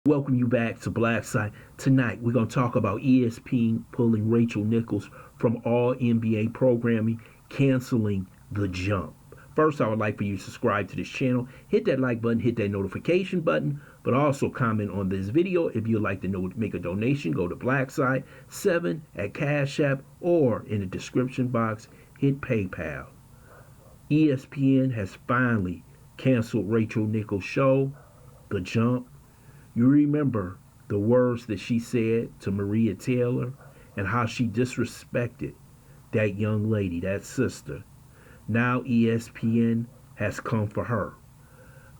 Welcome you back to Black Side. Tonight we're going to talk about ESPN pulling Rachel Nichols from all NBA programming, canceling the jump. First, I would like for you to subscribe to this channel, hit that like button, hit that notification button, but also comment on this video. If you'd like to make a donation, go to Blackside 7 at Cash App or in the description box, hit PayPal. ESPN has finally canceled Rachel Nichols' show, The Jump. You remember the words that she said to Maria Taylor and how she disrespected that young lady, that sister. Now ESPN has come for her.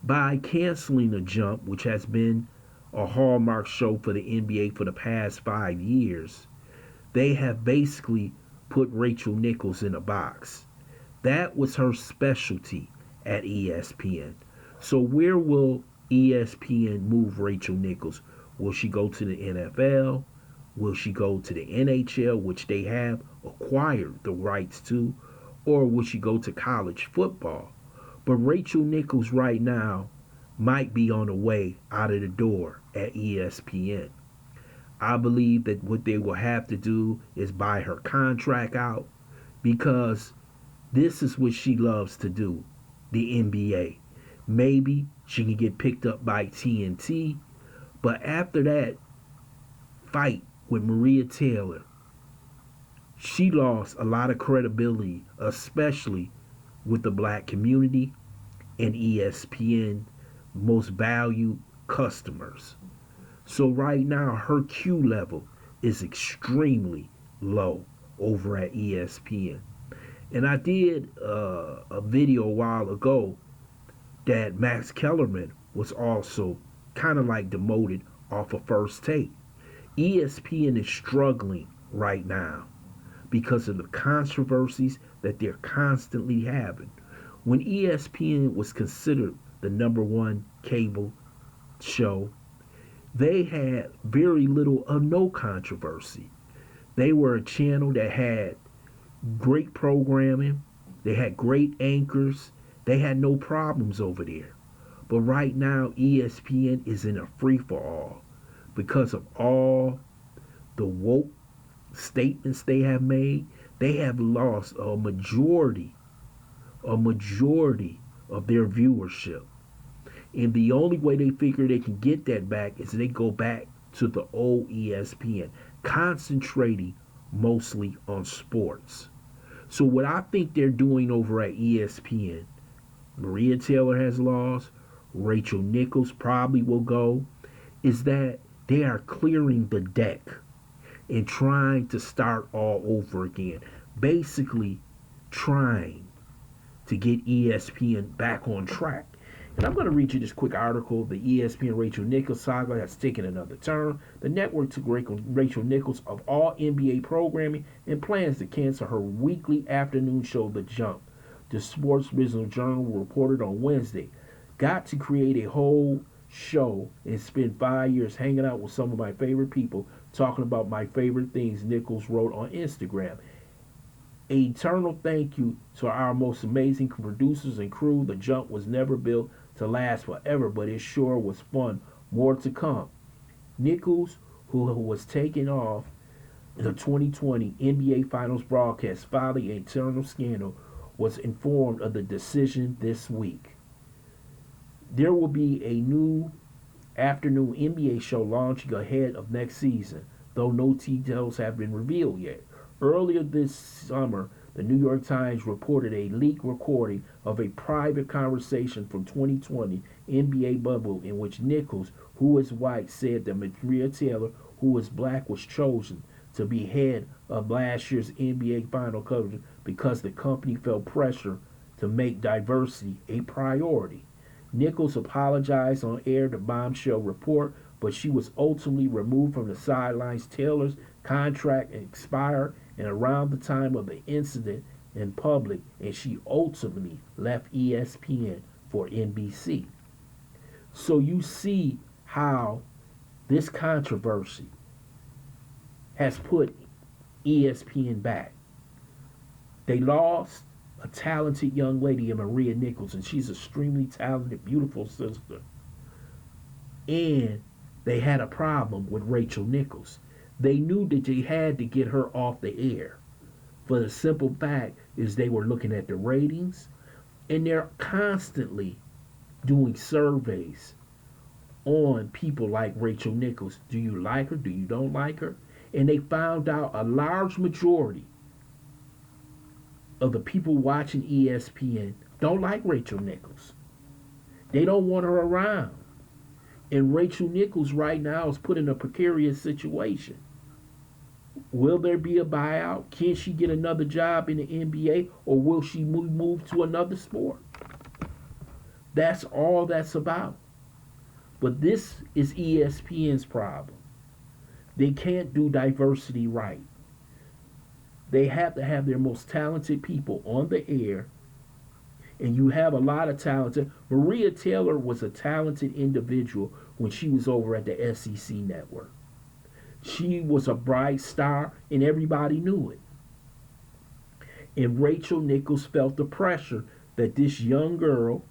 By canceling The Jump, which has been a hallmark show for the NBA for the past 5 years, they have basically put Rachel Nichols in a box. That was her specialty at ESPN. So where will ESPN move Rachel Nichols? Will she go to the NFL? Will she go to the NHL, which they have acquired the rights to? Or will she go to college football? But Rachel Nichols right now might be on the way out of the door at ESPN. I believe that what they will have to do is buy her contract out, because this is what she loves to do, the NBA. Maybe she can get picked up by TNT, but after that fight with Maria Taylor, she lost a lot of credibility, especially with the black community and ESPN most valued customers. So right now her Q level is extremely low over at ESPN. And I did a video a while ago that Max Kellerman was also kind of like demoted off of First Take. ESPN is struggling right now because of the controversies that they're constantly having. When ESPN was considered the #1 cable show, they had very little or no controversy. They were a channel that had great programming, they had great anchors, they had no problems over there. But right now, ESPN is in a free-for-all because of all the woke statements they have made. They have lost a majority of their viewership. And the only way they figure they can get that back is they go back to the old ESPN, concentrating mostly on sports. So what I think they're doing over at ESPN, Maria Taylor has lost, Rachel Nichols probably will go, is that they are clearing the deck and trying to start all over again. Basically trying to get ESPN back on track. And I'm going to read you this quick article. The ESPN Rachel Nichols saga has taken another turn. The network took Rachel Nichols of all NBA programming and plans to cancel her weekly afternoon show, The Jump. The Sports Business Journal reported on Wednesday. Got to create a whole show and spend 5 years hanging out with some of my favorite people, talking about my favorite things, Nichols wrote on Instagram. An eternal thank you to our most amazing producers and crew. The Jump was never built to last forever, but it sure was fun. More to come. Nichols, who was taken off the 2020 NBA Finals broadcast following an internal scandal, was informed of the decision this week. There will be a new afternoon NBA show launching ahead of next season, though no details have been revealed yet. Earlier this summer, the New York Times reported a leaked recording of a private conversation from 2020 NBA bubble in which Nichols, who is white, said that Maria Taylor, who is black, was chosen to be head of last year's NBA final coverage because the company felt pressure to make diversity a priority. Nichols apologized on air to Bombshell report, but she was ultimately removed from the sidelines. Taylor's contract expired and around the time of the incident in public, and she ultimately left ESPN for NBC. So you see how this controversy has put ESPN back. They lost a talented young lady in Maria Nichols, and she's an extremely talented, beautiful sister. And They had a problem with Rachel Nichols. They knew that they had to get her off the air. For the simple fact is they were looking at the ratings, and they're constantly doing surveys on people like Rachel Nichols. Do you like her? Do you don't like her? And they found out a large majority of the people watching ESPN don't like Rachel Nichols. They don't want her around. And Rachel Nichols right now is put in a precarious situation. Will there be a buyout? Can she get another job in the NBA, or will she move to another sport? That's all that's about. But this is ESPN's problem. They can't do diversity right. They have to have their most talented people on the air, and you have a lot of talented. Maria Taylor was a talented individual when she was over at the SEC network. She was a bright star, and everybody knew it. And Rachel Nichols felt the pressure that this young girl,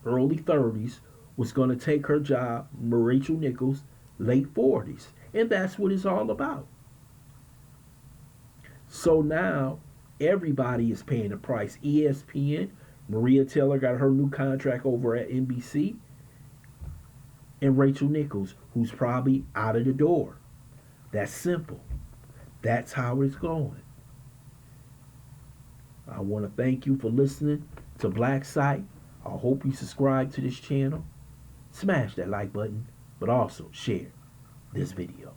early 30s, was going to take her job, Rachel Nichols, late 40s. And that's what it's all about. So now everybody is paying the price. ESPN, Maria Taylor got her new contract over at NBC, and Rachel Nichols, who's probably out of the door. That's simple. That's how it's going. I want to thank you for listening to Black Site. I hope you subscribe to this channel. Smash that like button, but also share this video.